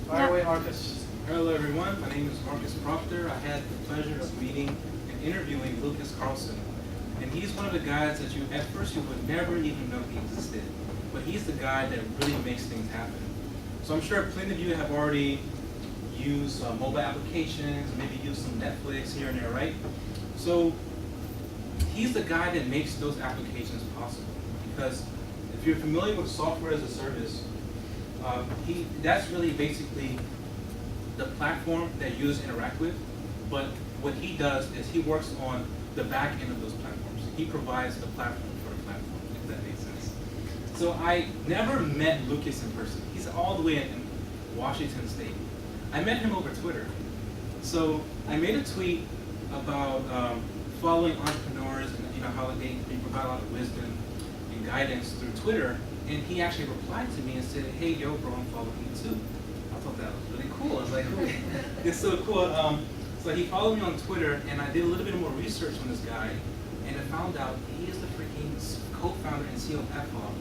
Fire away, Marcus. Hello everyone, my name is Markus Proctor. I had the pleasure of meeting and interviewing Lucas Carlson. And he's one of the guys that at first you would never even know he existed. But he's the guy that really makes things happen. So I'm sure plenty of you have already used mobile applications, maybe used some Netflix here and there, right? So he's the guy that makes those applications possible. Because if you're familiar with software as a service, that's really basically the platform that users interact with, but what he does is he works on the back end of those platforms. He provides the platform for the platform, if that makes sense. So I never met Lucas in person. He's all the way in Washington State. I met him over Twitter. So I made a tweet about following entrepreneurs and how they provide a lot of wisdom and guidance through Twitter, and he actually replied to me and said, "Hey, yo, bro, I'm following you too." I thought that was really cool. I was like, it's so cool. So he followed me on Twitter, and I did a little bit more research on this guy, and I found out he is the freaking co-founder and CEO of AppFog.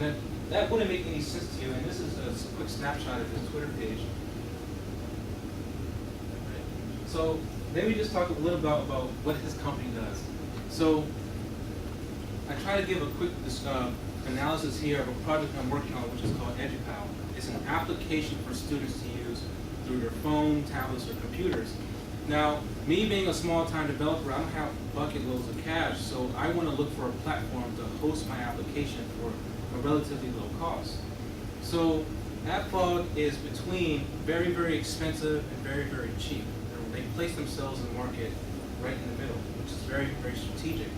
And that wouldn't make any sense to you, and this is a quick snapshot of his Twitter page. So let me just talk a little about what his company does. So I try to give a quick analysis here of a project I'm working on, which is called EduPal. It's an application for students to use through their phone, tablets, or computers. Now, me being a small-time developer, I don't have bucket loads of cash, so I want to look for a platform to host my application for a relatively low cost. So AppFog is between very, very expensive and very, very cheap. They place themselves in the market right in the middle, which is very, very strategic.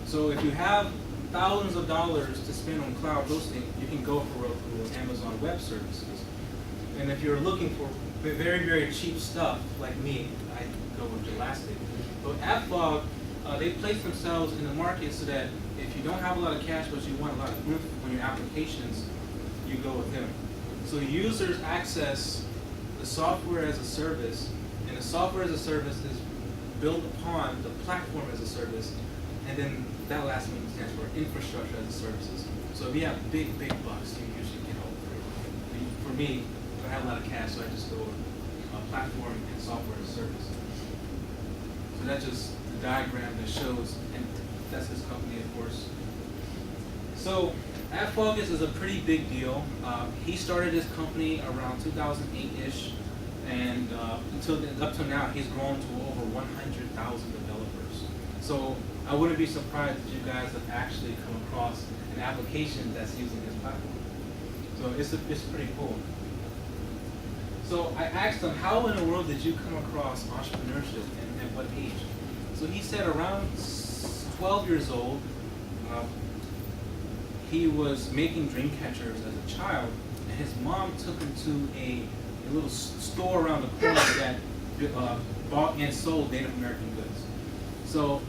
So if you have thousands of dollars to spend on cloud hosting, you can go for Amazon Web Services. And if you're looking for very, very cheap stuff, like me, I go with Elastic. But AppFog, they place themselves in the market so that if you don't have a lot of cash, but you want a lot of oomph on your applications, you go with them. So users access the software as a service, and the software as a service is built upon the platform as a service, and then that last one stands for infrastructure as a services. So if you have big bucks, you usually get all three. For me, I don't have a lot of cash, so I just go with platform and software as a service. So that's just the diagram that shows, and that's his company, of course. So AppFog is a pretty big deal. He started his company around 2008-ish, and up to now, he's grown to over 100,000 developers. So I wouldn't be surprised if you guys have actually come across an application that's using his platform. So it's pretty cool. So I asked him, how in the world did you come across entrepreneurship and at what age? So he said around 12 years old, he was making dream catchers as a child, and his mom took him to a little store around the corner that bought and sold Native American goods. So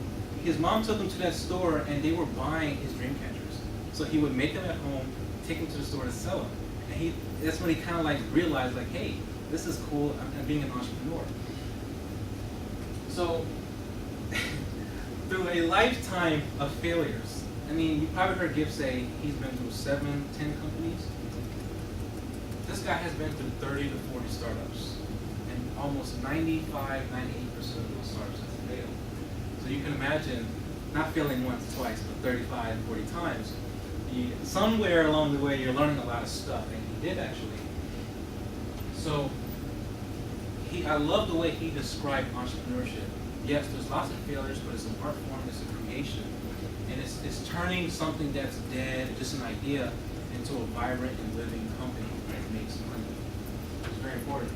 his mom took him to that store, and they were buying his dream catchers. So he would make them at home, take them to the store to sell them. And that's when he kind of like realized, like, hey, this is cool, I'm being an entrepreneur. So through a lifetime of failures, I mean, you probably heard Gibb say he's been through 7, 10 companies. This guy has been through 30 to 40 startups, and almost 95, 98% of those startups have failed. So you can imagine not failing once, twice, but 35, 40 times. Somewhere along the way, you're learning a lot of stuff, and he did actually. So I love the way he described entrepreneurship. Yes, there's lots of failures, but it's an art form, it's a creation. And it's turning something that's dead, just an idea, into a vibrant and living company that makes money. It's very important.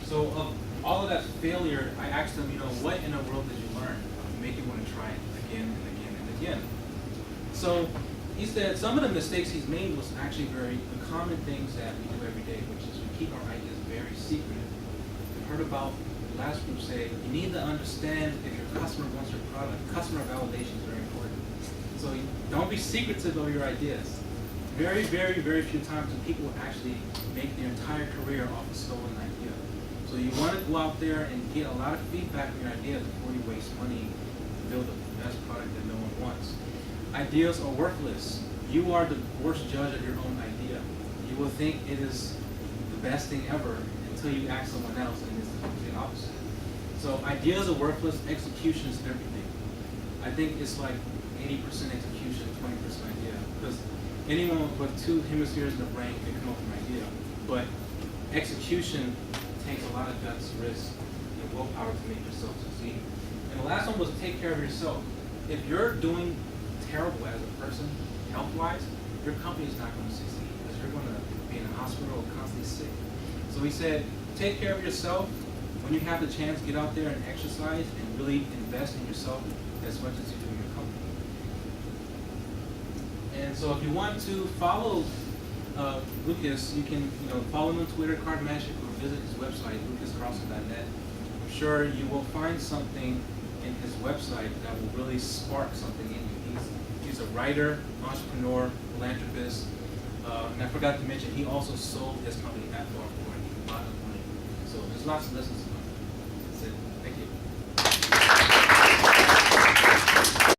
So of all of that failure, I asked him, what in the world did you learn to make you want to try it again and again and again? So he said some of the mistakes he's made was actually the common things that we do every day, which is we keep our ideas very secretive. We've heard about the last group say, you need to understand if your customer wants your product. Customer validation is very important. So don't be secretive of your ideas. Very, very, very few times do people actually make their entire career off a stolen idea. So you want to go out there and get a lot of feedback on your ideas before you waste money to build the best product that no one wants. Ideas are worthless. You are the worst judge of your own idea. You will think it is the best thing ever until until you ask someone else, and it's the complete opposite. So ideas are worthless, execution is everything. I think it's like 80% execution, 20% idea. Because anyone with two hemispheres in the brain can come up with an idea. But execution takes a lot of guts, risk, and willpower to make yourself succeed. And the last one was take care of yourself. If you're doing terrible as a person, health-wise, your company is not going to succeed because you're going to be in a hospital or constantly sick. So we said, take care of yourself. When you have the chance, get out there and exercise and really invest in yourself as much as you do in your company. And so if you want to follow Lucas, you can follow him on Twitter, Card Magic, or visit his website, lucascarlson.net. I'm sure you will find something in his website that will really spark something in you. He's a writer, entrepreneur, philanthropist, and I forgot to mention he also sold his company at Bar for a lot of money. So there's lots of lessons.